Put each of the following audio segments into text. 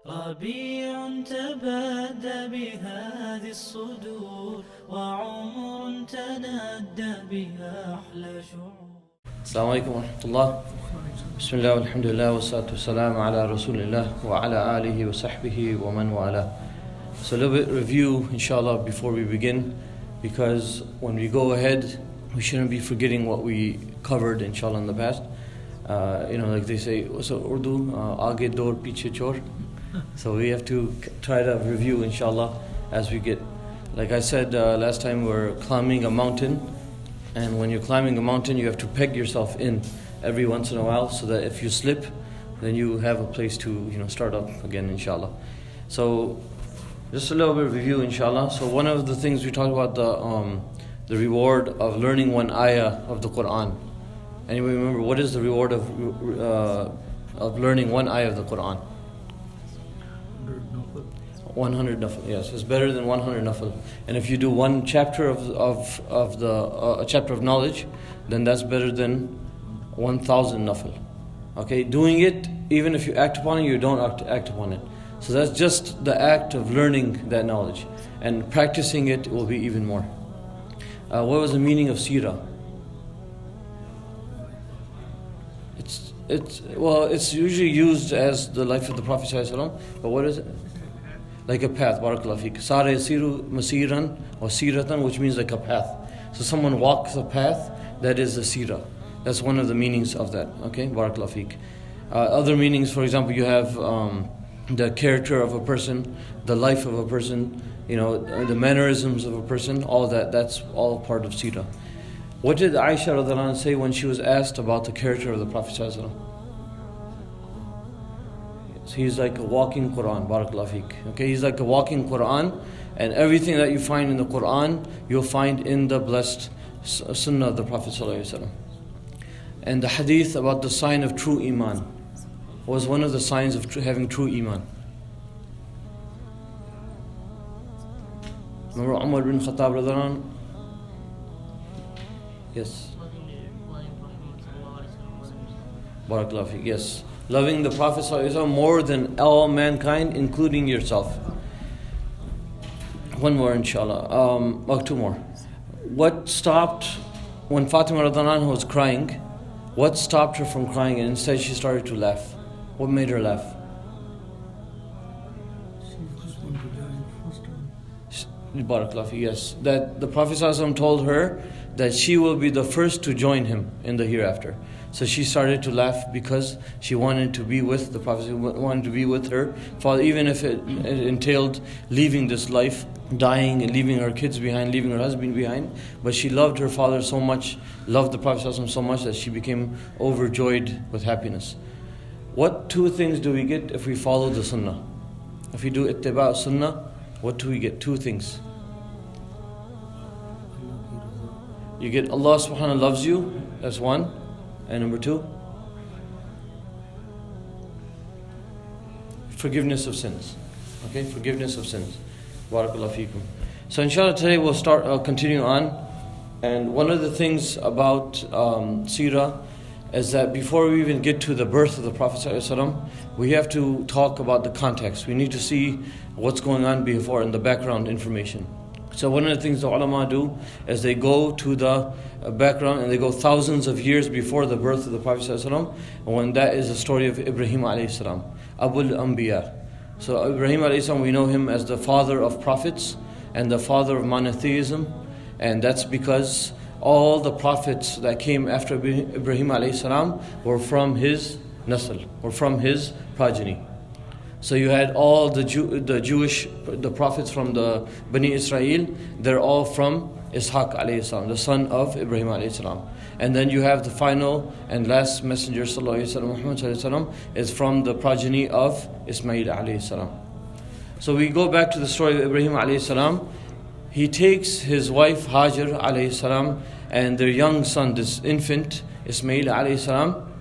ربيع تبادى بهذه الصدور وعمر تنادى بها أحلى شعور. Assalamu alaikum wa rahmatullah. Bismillah walhamdulillah wa salatu wassalamu ala rasulillah wa ala alihi wa sahbihi wa man wala. So a little bit review inshallah before we begin, because when we go ahead we shouldn't be forgetting what we covered inshallah in the past. Like they say, so Urdu, aage dor piche chor. So we have to try to review inshallah as we get. Like I said last time, we're climbing a mountain, and when you're climbing a mountain you have to peg yourself in every once in a while, so that if you slip then you have a place to start up again inshallah. So just a little bit of review inshallah. So one of the things we talked about, the reward of learning one ayah of the Quran. Anybody remember what is the reward of learning one ayah of the Quran? 100 nafil, yes, it's better than 100 nafil. And if you do one chapter of the chapter of knowledge, then that's better than 1,000 nafil. Okay, doing it, even if you act upon it, you don't act upon it. So that's just the act of learning that knowledge, and practicing it will be even more. What was the meaning of Seerah? It's usually used as the life of the Prophet ﷺ, but what is it? Like a path, barakallahu feek. Sara yasiru masiran or siratan, which means like a path. So someone walks a path, that is the seerah. That's one of the meanings of that. Okay, barakallahu feek. Other meanings, for example, you have the character of a person, the life of a person, the mannerisms of a person, all that, that's all part of seerah. What did Aisha radhiallahu anha say when she was asked about the character of the Prophet ﷺ? He's like a walking Quran, barakallahu feek. Okay, he's like a walking Quran, and everything that you find in the Quran, you'll find in the blessed sunnah of the Prophet ﷺ. And the hadith about the sign of true iman was one of the signs of having true iman. Remember Umar bin Khattab radhiallahu anhu? Yes. Barakallahu feek. Yes. Loving the Prophet ﷺ more than all mankind, including yourself. One more inshallah. Two more. What stopped when Fatima radhiallahu anha was crying? What stopped her from crying, and instead she started to laugh? What made her laugh? Barakallahu feek. Yes. That the Prophet ﷺ told her that she will be the first to join him in the hereafter. So she started to laugh because she wanted to be with the Prophet, wanted to be with her father, even if it entailed leaving this life, dying and leaving her kids behind, leaving her husband behind. But she loved her father so much, loved the Prophet ﷺ so much, that she became overjoyed with happiness. What two things do we get if we follow the sunnah? If we do ittiba' sunnah, what do we get? Two things. You get Allah subhanahu wa ta'ala loves you, that's one. And number two, forgiveness of sins. Okay, forgiveness of sins. Barakallahu feekum. So inshallah today we'll continue on. And one of the things about Seerah is that before we even get to the birth of the Prophet ﷺ, we have to talk about the context. We need to see what's going on before in the background information. So one of the things the ulama do is they go to the background and they go thousands of years before the birth of the Prophet ﷺ, and when that is the story of Ibrahim alayhi salam, Abul Anbiya. So Ibrahim alayhi salam, we know him as the father of prophets and the father of monotheism, and that's because all the prophets that came after Ibrahim alayhi salam were from his nasl, were from his progeny. So you had all the Jewish prophets from the Bani Israel, they're all from Ishaq alayhi salam, the son of Ibrahim alayhi salam. And then you have the final and last messenger sallallahu alayhi wa sallam, Muhammad sallallahu alayhi wa sallam, is from the progeny of Ismail alayhi salam. So we go back to the story of Ibrahim alayhi salam. He takes his wife Hajar alayhi salam and their young son, this infant Ismail alayhi salam,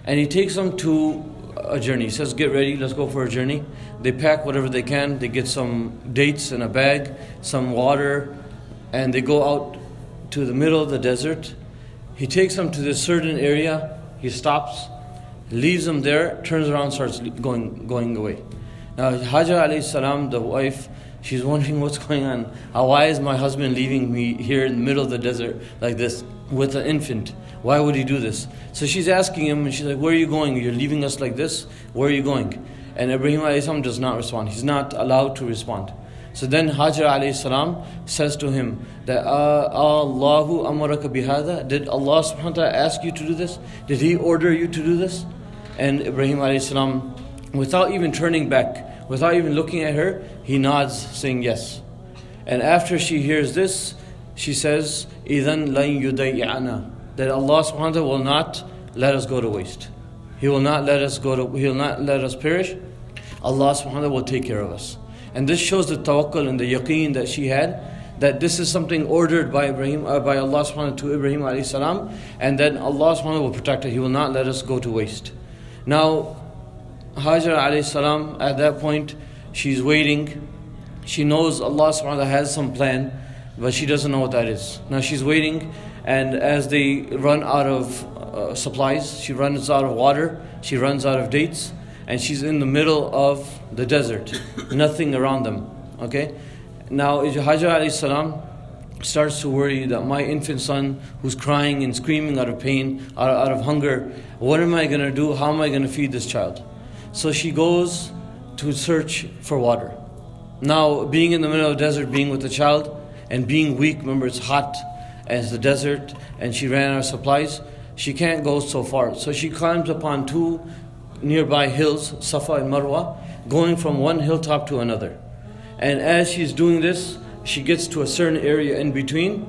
and he takes them to a journey. He says, get ready, let's go for a journey. They pack whatever they can. They get some dates in a bag, some water, and they go out to the middle of the desert. He takes them to this certain area. He stops, leaves them there, turns around, starts going away. Now Hajar alayhi salam, the wife, she's wondering what's going on. Why is my husband leaving me here in the middle of the desert like this with an infant? Why would he do this? So she's asking him, and she's like, where are you going? You're leaving us like this? Where are you going? And Ibrahim alayhi salam does not respond. He's not allowed to respond. So then Hajar alayhi salam says to him that Allahu amaraka bihada, did Allah subhanahu wa ta'ala ask you to do this? Did He order you to do this? And Ibrahim alayhi salam, without even turning back, without even looking at her, he nods saying yes. And after she hears this, she says, إِذَنْ لَنْ يُضَيِّعَنَا, that Allah subhanahu wa ta'ala will not let us go to waste. He will not let us He will not let us perish. Allah subhanahu wa ta'ala will take care of us. And this shows the tawakkul and the yaqeen that she had, that this is something ordered by Allah subhanahu wa ta'ala to Ibrahim alayhi salam, and then Allah subhanahu wa ta'ala will protect her. He will not let us go to waste. Now, Hajar alayhi salam, at that point, she's waiting. She knows Allah subhanahu wa ta'ala has some plan, but she doesn't know what that is. Now she's waiting, and as they run out of supplies, she runs out of water, she runs out of dates, and she's in the middle of the desert, nothing around them. Okay? Now Hajar alayhi salam starts to worry that my infant son, who's crying and screaming out of pain, out of hunger, what am I going to do? How am I going to feed this child? So she goes to search for water. Now, being in the middle of the desert, being with the child, and being weak, remember it's hot as the desert, and she ran out of supplies, she can't go so far. So she climbs upon two nearby hills, Safa and Marwa, going from one hilltop to another. And as she's doing this, she gets to a certain area in between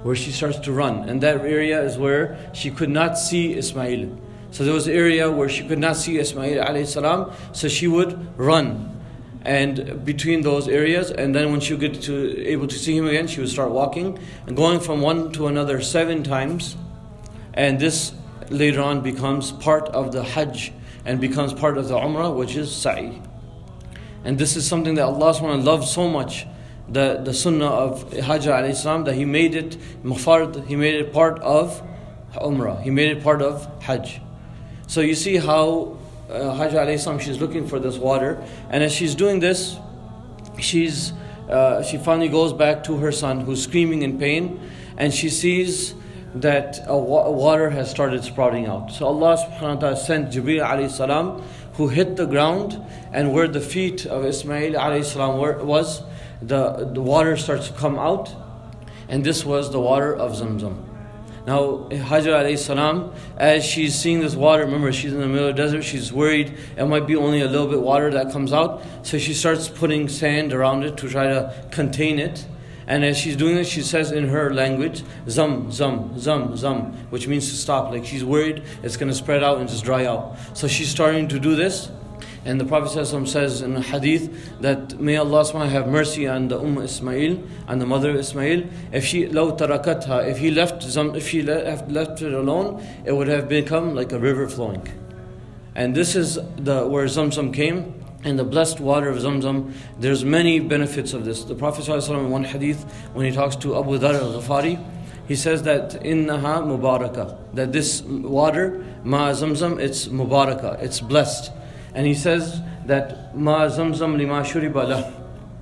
where she starts to run. And that area is where she could not see Ismail. So there was an area where she could not see Ismail alayhi salam, so she would run. And between those areas, and then when she would get able to see him again, she would start walking and going from one to another 7 times. And this later on becomes part of the Hajj and becomes part of the Umrah, which is Sa'i. And this is something that Allah subhanahu wa ta'ala loves so much, the sunnah of Hajar alayhi salam, that He made it mufard, He made it part of Umrah, He made it part of Hajj. So you see how Hajar alayhi salam, she's looking for this water, and as she's doing this, she finally goes back to her son who's screaming in pain, and she sees that water has started sprouting out. So Allah subhanahu wa ta'ala sent Jibreel alayhi salam, who hit the ground, and where the feet of Ismail alayhi salam was, the water starts to come out, and this was the water of Zamzam. Now Hajar alayhi salam, as she's seeing this water, remember she's in the middle of the desert, she's worried it might be only a little bit water that comes out, so she starts putting sand around it to try to contain it. And as she's doing this, she says in her language, Zam, Zam, Zam, Zam, which means to stop. Like she's worried it's going to spread out and just dry out. So she's starting to do this. And the Prophet ﷺ says in a hadith that may Allah subhanahu have mercy on the Ismail, on the mother of Ismail. If she لو تركتها, if she left it alone, it would have become like a river flowing. And this is where Zamzam came. And the blessed water of Zamzam, there's many benefits of this. The Prophet ﷺ in one hadith, when he talks to Abu Dharr al-Ghafari, he says that innaha mubarakah, that this water, ma Zamzam, it's mubarakah, it's blessed. And he says that ma Zamzam lima shuriba lah,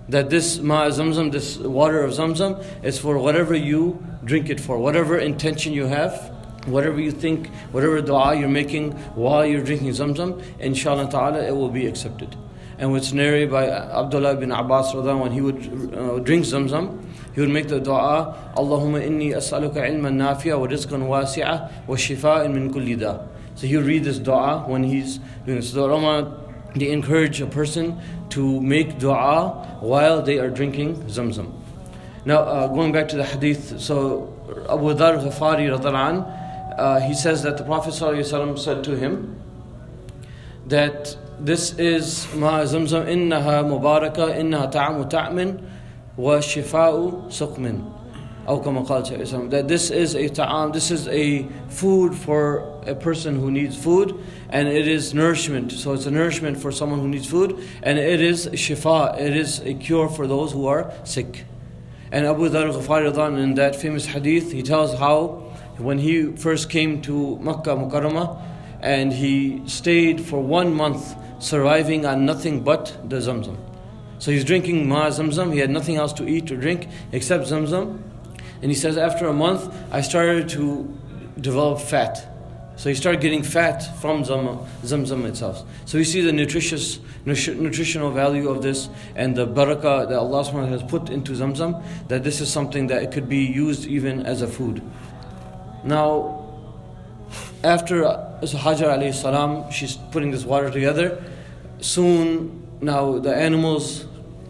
that this ma Zamzam, this water of Zamzam, is for whatever you drink it for, whatever intention you have. Whatever you think, whatever dua you're making while you're drinking Zamzam, inshallah ta'ala, it will be accepted. And what's narrated by Abdullah ibn Abbas when he would drink Zamzam, he would make the dua, Allahumma inni as'aluka ilman nafi'a wa rizqan wasi'a wa shifa'in min kulli da. So he would read this dua when he's doing this. So the ulama, they encourage a person to make dua while they are drinking Zamzam. Now going back to the hadith, so Abu Dharr Ghafari radhiallahu anhu, he says that the Prophet ﷺ said to him that this is ma Zamzam innaha mubaraka innaha ta'amu ta'min wa shifa'u suqmin, that this is a ta'am, this is a food for a person who needs food, and it is nourishment. So it's a nourishment for someone who needs food, and it is shifa, it is a cure for those who are sick. And Abu Dharr Ghafari in that famous hadith, he tells how when he first came to Makkah Mukarramah and he stayed for 1 month surviving on nothing but the Zamzam. So he's drinking Ma Zamzam. He had nothing else to eat or drink except Zamzam. And he says, after a month, I started to develop fat. So he started getting fat from Zamzam itself. So we see the nutritional value of this and the barakah that Allah subhanahu wa ta'ala has put into Zamzam, that this is something that it could be used even as a food. Now, after Hajar alayhi salam, she's putting this water together. Soon, now the animals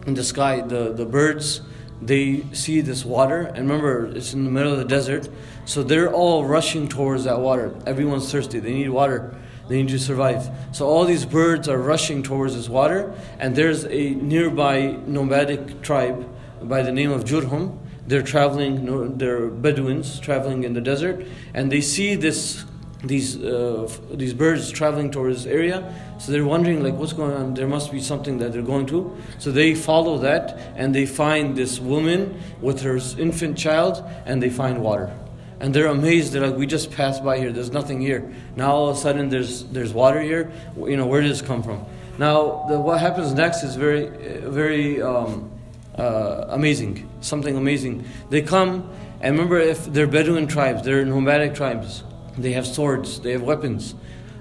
in the sky, the birds, they see this water, and remember, it's in the middle of the desert, so they're all rushing towards that water. Everyone's thirsty, they need water, they need to survive. So all these birds are rushing towards this water, and there's a nearby nomadic tribe by the name of Jurhum. They're traveling, they're Bedouins traveling in the desert, and they see these birds traveling towards this area. So they're wondering, like, what's going on? There must be something that they're going to. So they follow that, and they find this woman with her infant child, and they find water. And they're amazed. They're like, we just passed by here. There's nothing here. Now all of a sudden there's water here. Where did this come from? Now what happens next is very, very amazing. Something amazing. They come, and remember, if they're Bedouin tribes, they're nomadic tribes. They have swords, they have weapons.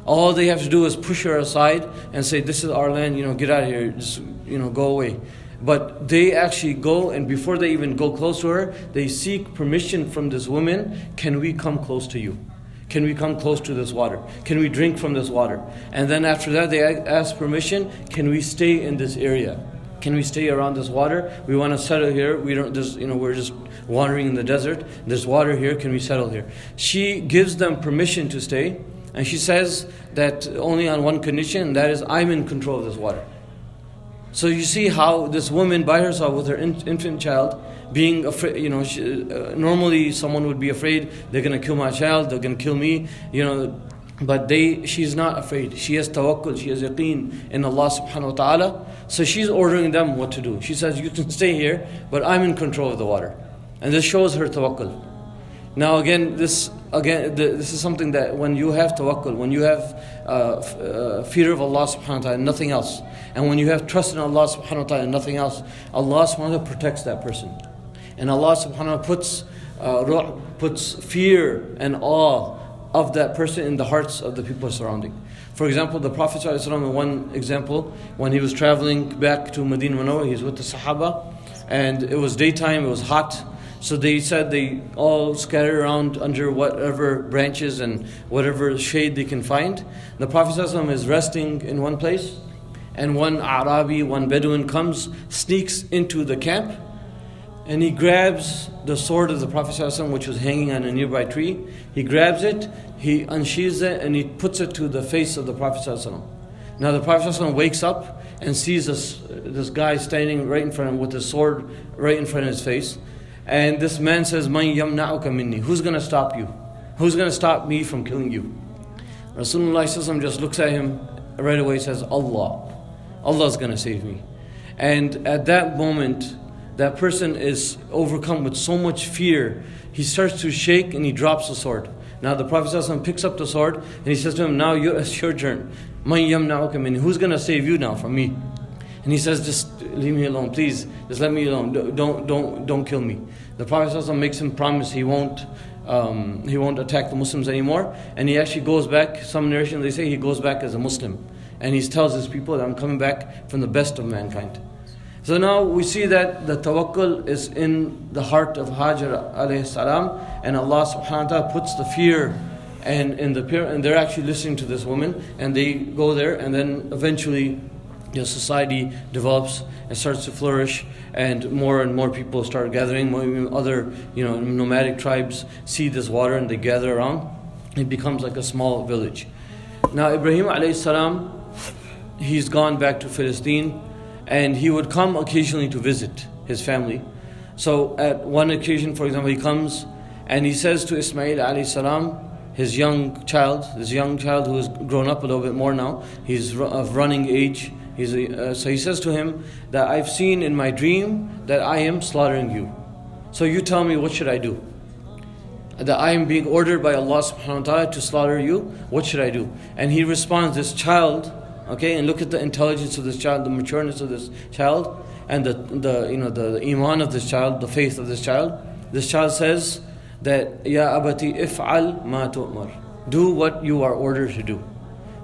All they have to do is push her aside and say, this is our land, get out of here, just, go away. But they actually go, and before they even go close to her, they seek permission from this woman. Can we come close to you? Can we come close to this water? Can we drink from this water? And then after that, they ask permission, can we stay in this area? Can we stay around this water? We want to settle here. We're just wandering in the desert. There's water here. Can we settle here? She gives them permission to stay, and she says that only on one condition, and that is, I'm in control of this water. So you see how this woman by herself with her infant child, being afraid, normally someone would be afraid, they're going to kill my child, they're going to kill me, but she's not afraid. She has tawakkul, she has yaqeen in Allah subhanahu wa ta'ala. So she's ordering them what to do. She says, you can stay here, but I'm in control of the water. And this shows her tawakkul. Now this is something that when you have tawakkul, when you have fear of Allah subhanahu wa ta'ala and nothing else, and when you have trust in Allah subhanahu wa ta'ala and nothing else, Allah subhanahu wa ta'ala protects that person. And Allah subhanahu wa ta'ala puts fear and awe of that person in the hearts of the people surrounding. For example, the Prophet ﷺ, in one example, when he was traveling back to Mateen Munawwar, he was with the Sahaba, and it was daytime, it was hot. So they said they all scattered around under whatever branches and whatever shade they can find. The Prophet ﷺ is resting in one place, and one Arabi, one Bedouin comes, sneaks into the camp, and he grabs the sword of the Prophet ﷺ, which was hanging on a nearby tree. He grabs it, he unsheathes it, and he puts it to the face of the Prophet ﷺ. Now the Prophet ﷺ wakes up and sees this guy standing right in front of him with his sword right in front of his face. And this man says, "Man yamna'uka minni?" Who's going to stop you? Who's going to stop me from killing you? Rasulullah ﷺ just looks at him right away, says, Allah. Allah's going to save me. And at that moment, that person is overcome with so much fear. He starts to shake and he drops the sword. Now the Prophet ﷺ picks up the sword and he says to him, now it's your turn. Man yamna'uka minni? Who's going to save you now from me? And he says, just leave me alone, please. Just let me alone. Don't kill me. The Prophet ﷺ makes him promise he won't attack the Muslims anymore. And he actually goes back. Some narrations, they say he goes back as a Muslim. And he tells his people that I'm coming back from the best of mankind. So now we see that the tawakkul is in the heart of Hajar alayhi salam, and Allah subhanahu wa ta'ala puts the fear and they're actually listening to this woman, and they go there, and then eventually the society develops and starts to flourish, and more people start gathering. More other nomadic tribes see this water and they gather around. It becomes like a small village. Now Ibrahim alayhi salam, he's gone back to Palestine, and he would come occasionally to visit his family. So at one occasion, for example, he comes and he says to Ismail alayhi salam, this young child who has grown up a little bit more now, he's of running age. So he says to him that I've seen in my dream that I am slaughtering you. So you tell me, what should I do? That I am being ordered by Allah subhanahu wa ta'ala to slaughter you. What should I do? And he responds, this child Okay, and look at the intelligence of this child, the matureness of this child, and the iman of this child, the faith of this child. This child says that, Ya abati if'al ma tu'mar. Do what you are ordered to do.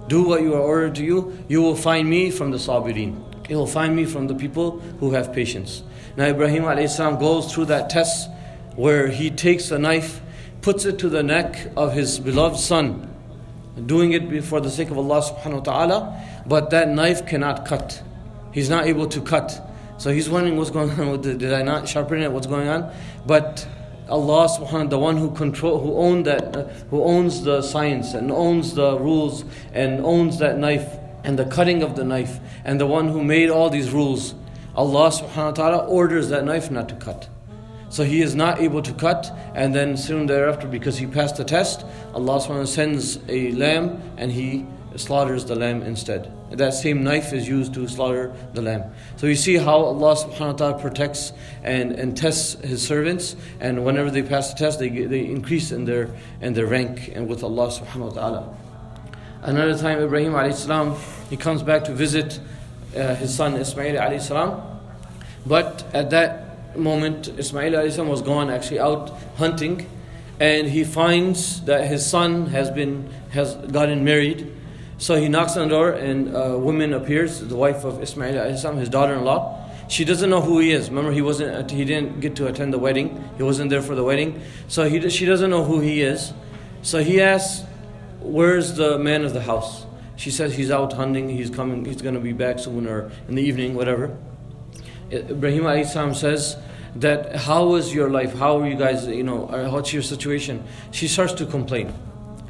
Do what you are ordered to do. You will find me from the sabirin. You will find me from the people who have patience. Now Ibrahim alayhi salam goes through that test where he takes a knife, puts it to the neck of his beloved son, doing it for the sake of Allah subhanahu wa ta'ala, but that knife cannot cut. He's not able to cut. So he's wondering what's going on with it. Did I not sharpen it? What's going on? But Allah subhanahu wa ta'ala, the one who owns the science and owns the rules and owns that knife and the cutting of the knife, and the one who made all these rules, Allah subhanahu wa ta'ala orders that knife not to cut. So he is not able to cut, and then soon thereafter, because he passed the test, Allah subhanahu wa ta'ala sends a lamb and he slaughters the lamb instead. That same knife is used to slaughter the lamb. So you see how Allah subhanahu wa ta'ala protects and tests His servants, and whenever they pass the test, they increase in their rank and with Allah subhanahu wa ta'ala. Another time Ibrahim alayhi salam, he comes back to visit his son Ismail alayhi salam, but at that moment Ismail alayhi salam was gone, actually out hunting, and he finds that his son has gotten married. So he knocks on the door, and a woman appears, the wife of Ismail alayhi salam, his daughter-in-law. She doesn't know who he is. Remember, he didn't get to attend the wedding. He wasn't there for the wedding. So she doesn't know who he is. So he asks, where's the man of the house? She says he's out hunting, he's coming, he's going to be back soon, or in the evening, whatever. Ibrahim alayhi salam says that, how is your life? How are you guys, what's your situation? She starts to complain.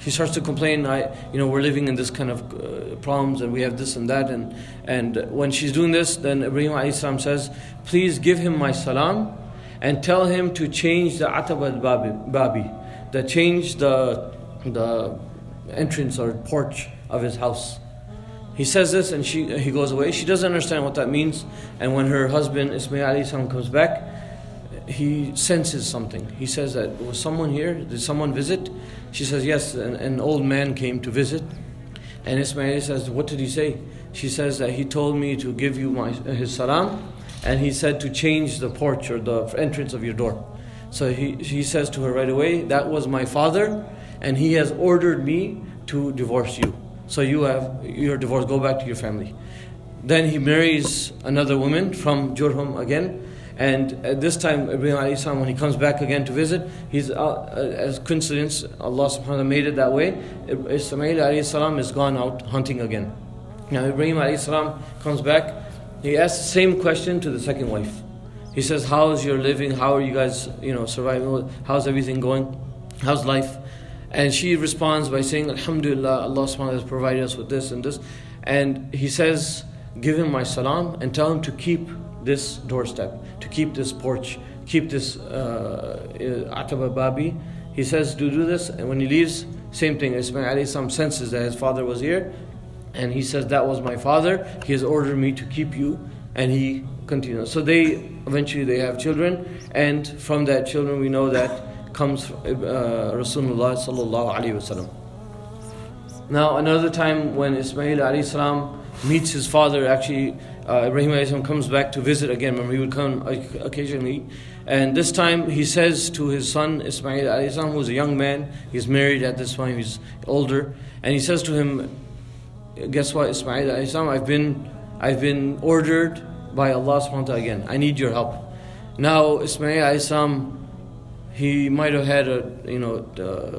She starts to complain, we're living in this kind of problems, and we have this and that. And when she's doing this, then Ibrahim alayhi salam says, please give him my salam and tell him to change the atab al-babi, that change the entrance or porch of his house. He says this and he goes away. She doesn't understand what that means. And when her husband Ismail alayhi salam comes back, he senses something. He says that, was someone here? Did someone visit? She says, yes, an old man came to visit. And Ismail says, what did he say? She says that he told me to give you his salam, and he said to change the porch or the entrance of your door. So he says to her right away, that was my father, and he has ordered me to divorce you. So you're divorced, go back to your family. Then he marries another woman from Jurhum again. And at this time, Ibrahim alayhi salam, when he comes back again to visit, he's as coincidence, Allah subhanahu wa ta'ala made it that way. Ismail alayhi salam is gone out hunting again. Now Ibrahim alayhi salam comes back, he asks the same question to the second wife. He says, how's your living? How are you guys, surviving? How's everything going? How's life? And she responds by saying, Alhamdulillah, Allah subhanahu wa ta'ala has provided us with this and this. And he says, give him my salam and tell him to keep this doorstep, to keep this porch, keep this ataba babi. He says to do this, and when he leaves, same thing. Ismail alayhi salam senses that his father was here, and he says, that was my father, he has ordered me to keep you, and he continues. So eventually they have children, and from that children we know that comes Rasulullah sallallahu alaihi wasallam. Now another time when Ismail alayhi salam meets his father, actually Ibrahim alayhi salam comes back to visit again. Remember, he would come occasionally, and this time he says to his son Ismail alayhi salam, who's a young man, he's married at this time, he's older, and he says to him, guess what, Ismail alayhi salam, I've been ordered by Allah subhanahu wa ta'ala again. I need your help. Now Ismail alayhi salam, he might have had a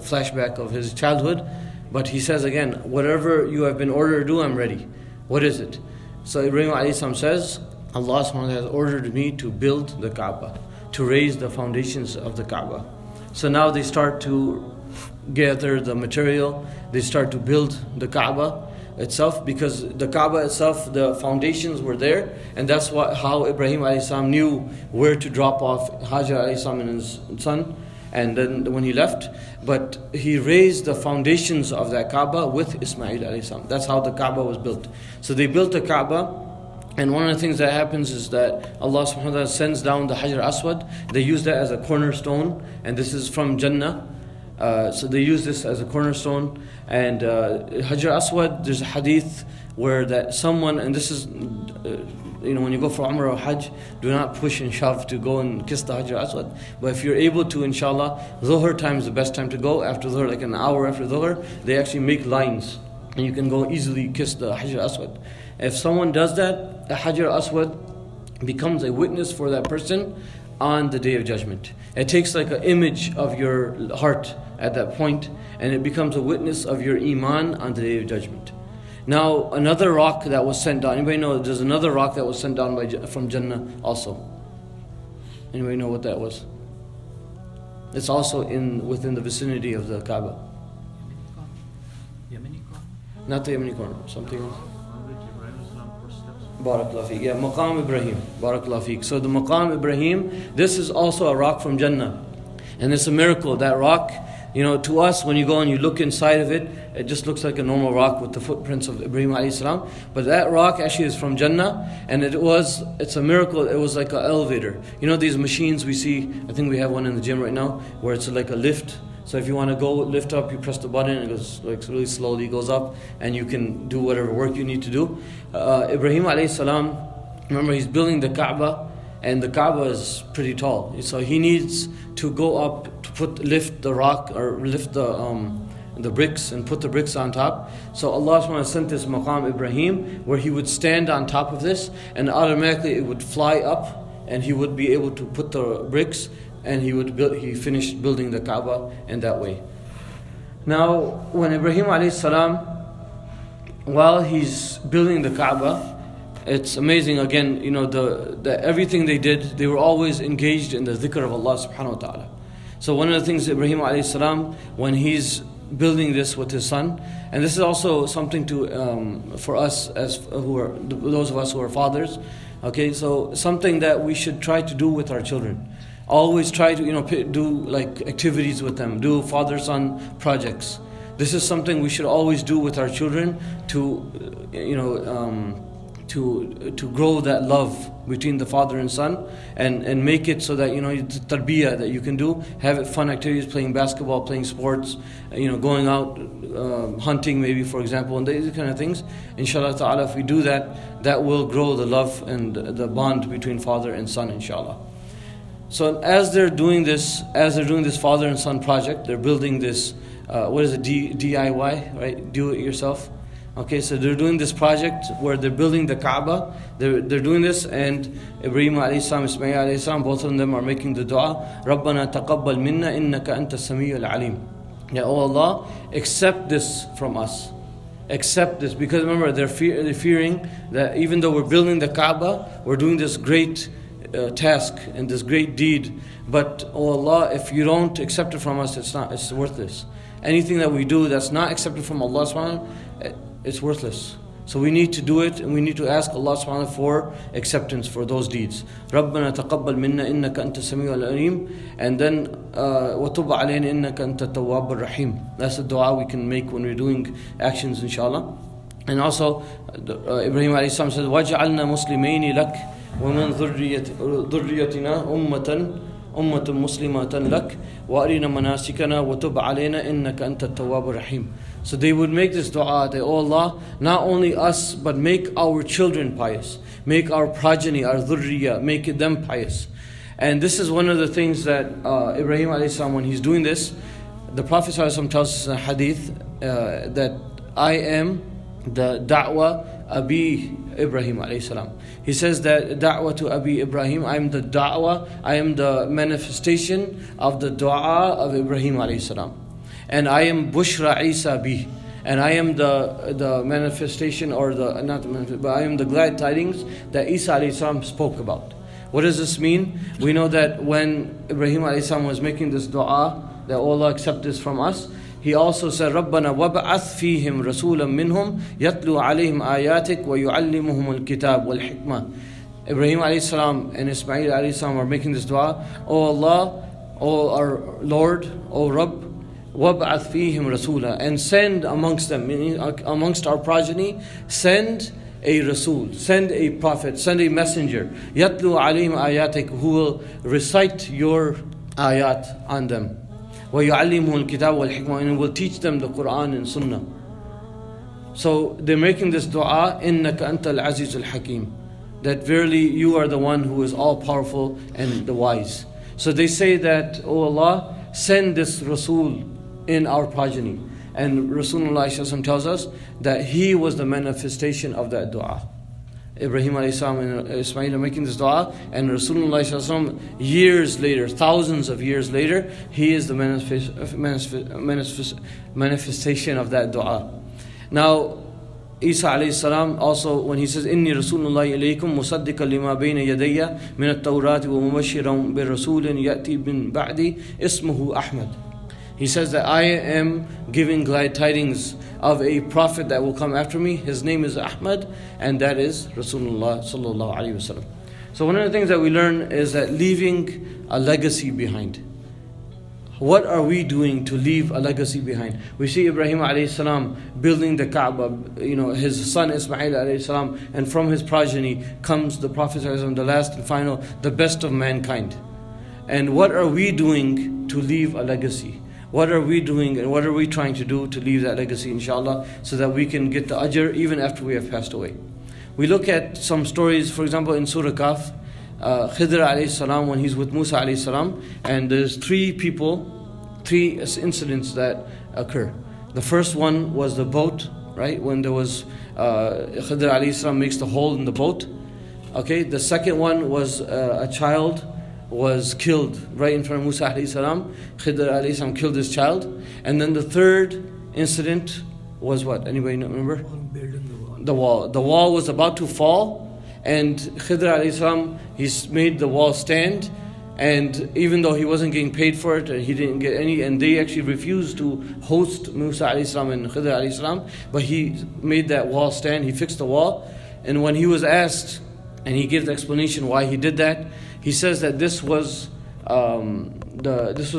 flashback of his childhood, but he says again, whatever you have been ordered to do, I'm ready. What is it? So Ibrahim alayhi salam says, Allah subhanahu wa ta'ala has ordered me to build the Kaaba, to raise the foundations of the Kaaba. So now they start to gather the material, they start to build the Kaaba itself, because the Kaaba itself, the foundations were there, and that's how Ibrahim alayhi salam knew where to drop off Hajar alayhi salam and his son, and then when he left. But he raised the foundations of that Kaaba with Ismail alayhi salam. That's how the Kaaba was built. So they built the Kaaba, and one of the things that happens is that Allah subhanahu wa ta'ala sends down the Hajar Aswad. They use that as a cornerstone, and this is from Jannah. So they use this as a cornerstone. And Hajar Aswad, there's a hadith where that someone, and this is, when you go for Umrah or Hajj, do not push and shove to go and kiss the Hajar Aswad. But if you're able to, inshallah, Dhuhr time is the best time to go. After Dhuhr, like an hour after Dhuhr, they actually make lines, and you can go easily kiss the Hajar Aswad. If someone does that, the Hajar Aswad becomes a witness for that person on the Day of Judgment. It takes like an image of your heart at that point, and it becomes a witness of your iman on the Day of Judgment. Now, another rock that was sent down. Anybody know there's another rock that was sent down from Jannah also? Anybody know what that was? It's also within the vicinity of the Kaaba. Yemeni corner? Not the Yemeni corner, something else. On which Ibrahim Islam first steps? Barakallahu feek. Yeah, Maqam Ibrahim. Barakallahu feek. So the Maqam Ibrahim, this is also a rock from Jannah. And it's a miracle. That rock, to us, when you go and you look inside of it, it just looks like a normal rock with the footprints of Ibrahim alayhi salam. But that rock actually is from Jannah, and it's a miracle. It was like an elevator. These machines we see, I think we have one in the gym right now, where it's like a lift. So if you want to go lift up, you press the button, and it goes like really slowly goes up, and you can do whatever work you need to do. Ibrahim alayhi salam, remember, he's building the Kaaba, and the Kaaba is pretty tall. So he needs to go up to lift the rock, or lift the bricks, and put the bricks on top. So Allah subhanahu wa ta'ala sent this Maqam Ibrahim, where he would stand on top of this, and automatically it would fly up, and he would be able to put the bricks, and he finished building the Kaaba in that way. Now, when Ibrahim alayhi salam, while he's building the Kaaba, it's amazing again, the everything they did, they were always engaged in the dhikr of Allah subhanahu wa ta'ala. So one of the things Ibrahim alayhi salam, when he's building this with his son, and this is also something for us those of us who are fathers, okay, so something that we should try to do with our children. Always try to do like activities with them, do father-son projects. This is something we should always do with our children to grow that love between the father and son, and make it so that the tarbiyah that you can do, have it fun activities, playing basketball, playing sports, going out hunting maybe, for example, and these kind of things. Inshallah ta'ala, if we do that, that will grow the love and the bond between father and son, inshallah. So as they're doing this father and son project, they're building this DIY, right? Do it yourself. Okay, so they're doing this project where they're building the Kaaba. They're doing this, and Ibrahim alayhi salam, Ismail alayhi salam, both of them are making the dua. Rabbana taqabbal minna innaka anta sami'ul alim. Ya oh Allah, accept this from us. Accept this, because remember, they're fearing that even though we're building the Kaaba, we're doing this great task and this great deed, but oh Allah, if you don't accept it from us, it's worthless. Anything that we do that's not accepted from Allah subhanahu wa ta'ala, it's worthless. So we need to do it, and we need to ask Allah subhanahu wa ta'ala for acceptance for those deeds. رَبَّنَا تَقَبَّلْ مِنَّا إِنَّكَ أَنْتَ السَّمِيعُ الْعَلِيمُ. And then وَتُبْ عَلَيْنَا إِنَّكَ أَنْتَ التَّوَّابُ الرَّحِيمُ. That's the dua we can make when we're doing actions, inshallah. And also Ibrahim alayhi salam says, وَجْعَلْنَا مُسْلِمَيْنِ لَكَ وَمِنْ ذُرِّيَّتِنَا أُمَّةٌ مُسْلِمَةً لَكَ وَأَرِنَا مَنَاسِكَنَا وَتُبْ عَلَيْنَا إِنَّكَ أَنْتَ التَّوَّابُ الرَّحِيمُ. So they would make this dua that, oh Allah, not only us, but make our children pious. Make our progeny, our dhurriya, make them pious. And this is one of the things that Ibrahim alayhi salam, when he's doing this, the Prophet ﷺ tells us in a hadith that I am the da'wah Abi Ibrahim alayhi salam. He says that da'wah to Abi Ibrahim, I am the da'wah, I am the manifestation of the dua of Ibrahim alayhi salam. And I am Bushra Isa bi, and I am the manifestation, or but I am the glad tidings that Isa alayhi salam spoke about. What does this mean? We know that when Ibrahim alayhi salam was making this dua, that Allah accept this from us, he also said, رَبَّنَا وَبَعَثْ فِيهِمْ رَسُولًا مِّنْهُمْ يَتْلُو عَلَيْهِمْ آيَاتِكَ وَيُعَلِّمُهُمُ الْكِتَابَ وَالْحِكْمَةِ. Ibrahim alayhi salam and Ismail alayhi salam are making this dua. Oh Allah, oh our Lord, oh Rabb, وَبْعَثْ فِيهِمْ رَسُولًا, and send amongst them, meaning amongst our progeny, send a Rasul, send a prophet, send a messenger, يَتْلُو عَلَيْهِمْ آيَاتِكَ, who will recite your ayat on them, وَيُعَلِّمُهُ الْكِتَابَ وَالْحِكْمَةِ, and will teach them the Quran and Sunnah. So they're making this dua, إِنَّكَ أَنْتَ الْعَزِيزُ الْحَكِيمُ, that verily you are the one who is all powerful and the wise. So they say that, O Allah, send this Rasul in our progeny. And Rasulullah tells us that he was the manifestation of that dua. Ibrahim a.s. and Ismail are making this dua, and Rasulullah years later, thousands of years later, he is the manifestation of that dua. Now, Isa alayhi salam also, when he says, "Inni Rasulullah ilaykum musaddiqan lima bayna yadayya min at-Tawrat wa mubashiran bi rasulin ya'ti min ba'di ismuhu Ahmad." He says that I am giving glad tidings of a prophet that will come after me. His name is Ahmad, and that is Rasulullah sallallahu alaihi wasallam. So one of the things that we learn is that leaving a legacy behind. What are we doing to leave a legacy behind? We see Ibrahim alayhi salam building the Kaaba, his son Ismail alayhi salam, and from his progeny comes the Prophet sallallahu alaihi wasallam, the last and final, the best of mankind. And what are we doing to leave a legacy? What are we doing and what are we trying to do to leave that legacy, inshallah, so that we can get the ajr even after we have passed away? We look at some stories, for example, in Surah Kahf, Khidr alayhi salam, when he's with Musa alayhi salam, and there's three incidents that occur. The first one was the boat, right? When there was, Khidr alayhi salam makes the hole in the boat. Okay, the second one was a child was killed right in front of Musa alayhi salam. Khidr alayhi salam killed his child. And then the third incident was what? Anybody remember? The wall. The wall was about to fall, and Khidr alayhi salam, he's made the wall stand, and even though he wasn't getting paid for it, he didn't get any, and they actually refused to host Musa alayhi salam and Khidr alayhi salam, but he made that wall stand, he fixed the wall. And when he was asked, and he gave the explanation why he did that, he says that this is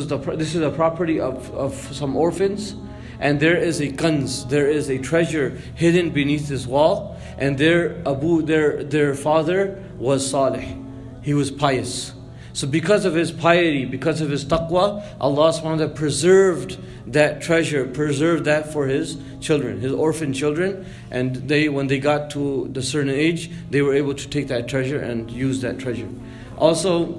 the property of some orphans, and there is a kanz, there is a treasure hidden beneath this wall, and their father was salih, he was pious. So because of his piety, because of his taqwa, Allah subhanahu wa ta'ala preserved that treasure, preserved that for his children, his orphan children, and when they got to the certain age, they were able to take that treasure and use that treasure. Also,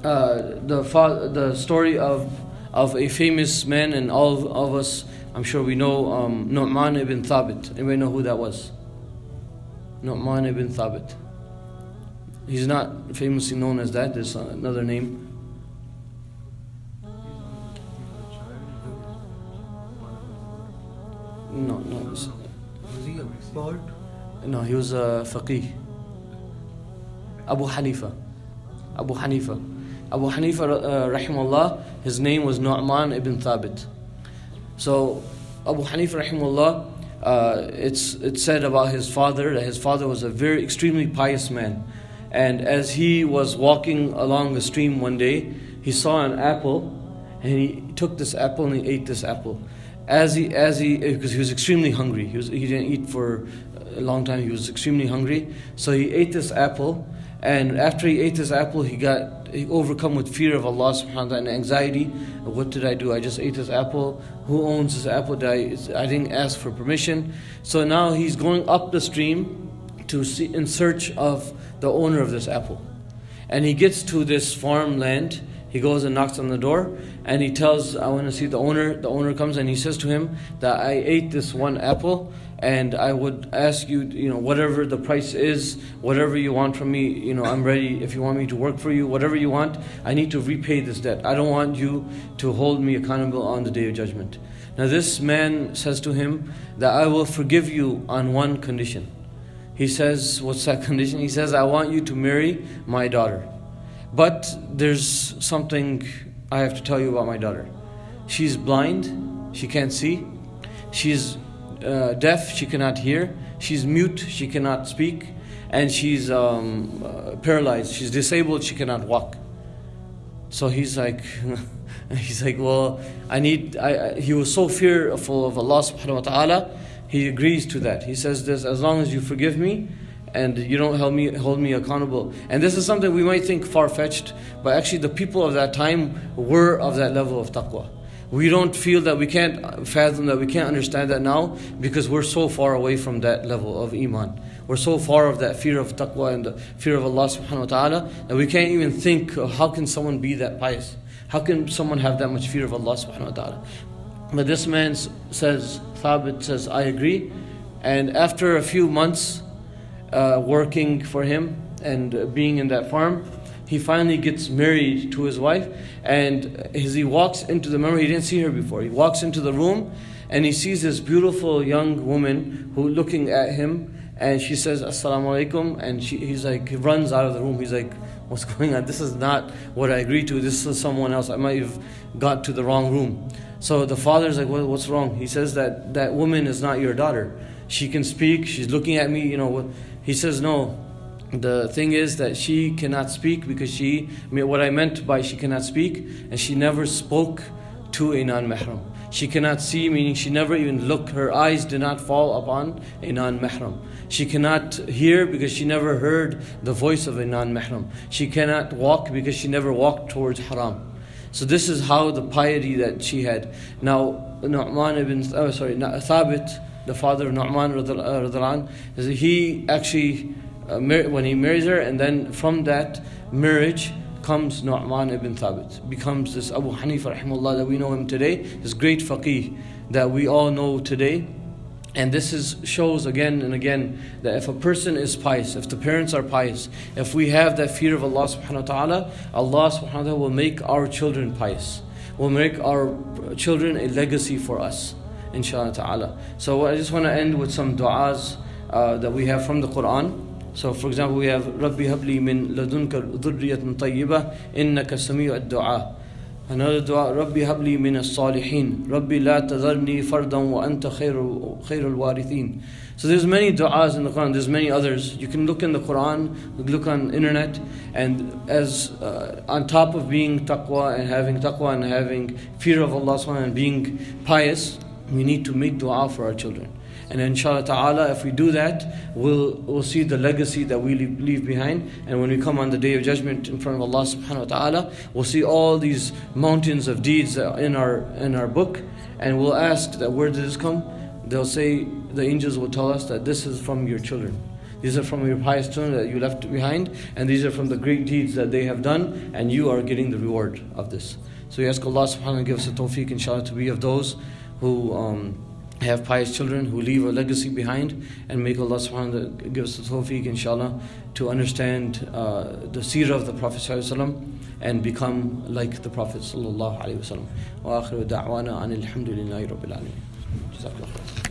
the story of a famous man, and all of us, I'm sure we know, Nu'man ibn Thabit. Anybody know who that was? Nu'man ibn Thabit. He's not famously known as that, there's another name. No. Was he a poet? No, he was a faqih. Abu Hanifa, rahimahullah, his name was Nu'man ibn Thabit. So, Abu Hanifa, rahimahullah, it's said about his father, that his father was a very extremely pious man. And as he was walking along the stream one day, he saw an apple, and he took this apple and he ate this apple. Because he was extremely hungry. He didn't eat for a long time, he was extremely hungry. So he ate this apple, and after he ate this apple, he overcome with fear of Allah subhanahu wa ta'ala and anxiety. What did I do? I just ate this apple. Who owns this apple? I didn't ask for permission. So now he's going up the stream in search of the owner of this apple. And he gets to this farmland. He goes and knocks on the door, and he tells, I want to see the owner. The owner comes and he says to him that I ate this one apple, and I would ask you, whatever the price is, whatever you want from me, I'm ready. If you want me to work for you, whatever you want, I need to repay this debt. I don't want you to hold me accountable on the Day of Judgment. Now this man says to him that I will forgive you on one condition. He says, what's that condition? He says, I want you to marry my daughter. But there's something I have to tell you about my daughter. She's blind, she can't see. She's deaf, she cannot hear. She's mute, she cannot speak. And she's paralyzed, she's disabled, she cannot walk. So he's like, well, he was so fearful of Allah subhanahu wa ta'ala, he agrees to that. He says this, as long as you forgive me, and you don't hold me accountable. And this is something we might think far-fetched, but actually the people of that time were of that level of taqwa. We don't feel that we can't fathom that, we can't understand that now, because we're so far away from that level of iman. We're so far of that fear of taqwa and the fear of Allah subhanahu wa ta'ala that we can't even think of how can someone be that pious? How can someone have that much fear of Allah subhanahu wa ta'ala? But this man says, Thabit says, I agree. And after a few months working for him and being in that farm, he finally gets married to his wife. And as he walks into the, remember he didn't see her before, he walks into the room and he sees this beautiful young woman who looking at him, and she says Assalamu alaikum, and he's like, he runs out of the room. He's like, what's going on? This is not what I agreed to. This is someone else. I might have got to the wrong room. So the father's like, what's wrong? He says that woman is not your daughter. She can speak. She's looking at me. He says no. The thing is that she cannot speak because what I meant by she cannot speak, and she never spoke to a non-mahram. She cannot see, meaning she never even looked, her eyes did not fall upon a non-mahram. She cannot hear because she never heard the voice of a non-mahram. She cannot walk because she never walked towards haram. So this is how the piety that she had. Now, Thabit, the father of Nu'man radhiallahu anhu, he actually, when he marries her, and then from that marriage comes Nu'man ibn Thabit, becomes this Abu Hanifa rahimahullah that we know him today, this great faqih that we all know today. And this shows again and again that if a person is pious, if the parents are pious, if we have that fear of Allah subhanahu wa ta'ala, Allah subhanahu wa ta'ala will make our children pious, will make our children a legacy for us, inshallah ta'ala. So I just want to end with some du'as that we have from the Quran. So for example, we have Rabbi habli min ladunka dhurriyatan tayyibah innaka sami'u ad-du'a. Another dua, Rabbi habli min as-salihin, Rabbi la tadharni fardan wa anta khairul warithin. So there's many du'as in the Quran, there's many others. You can look in the Quran, look on internet, and as on top of being taqwa and having fear of Allah subhanahu wa ta'ala and being pious, we need to make dua for our children. And inshallah ta'ala, if we do that, we'll see the legacy that we leave behind. And when we come on the Day of Judgment in front of Allah subhanahu wa ta'ala, we'll see all these mountains of deeds in our book. And we'll ask that, where did this come? They'll say, the angels will tell us that this is from your children. These are from your pious children that you left behind. And these are from the great deeds that they have done. And you are getting the reward of this. So we ask Allah subhanahu wa ta'ala to give us the tawfiq, inshallah, to be of those who have pious children, who leave a legacy behind, and make Allah subhanahu wa ta'ala give us the tawfiq, inshallah, to understand the seerah of the Prophet sallallahu alaihi wasallam and become like the Prophet sallallahu alaihi wasallam. Wa akhiru da'wana anil hamdulillahi rabbil alameen. Jazakallah khair.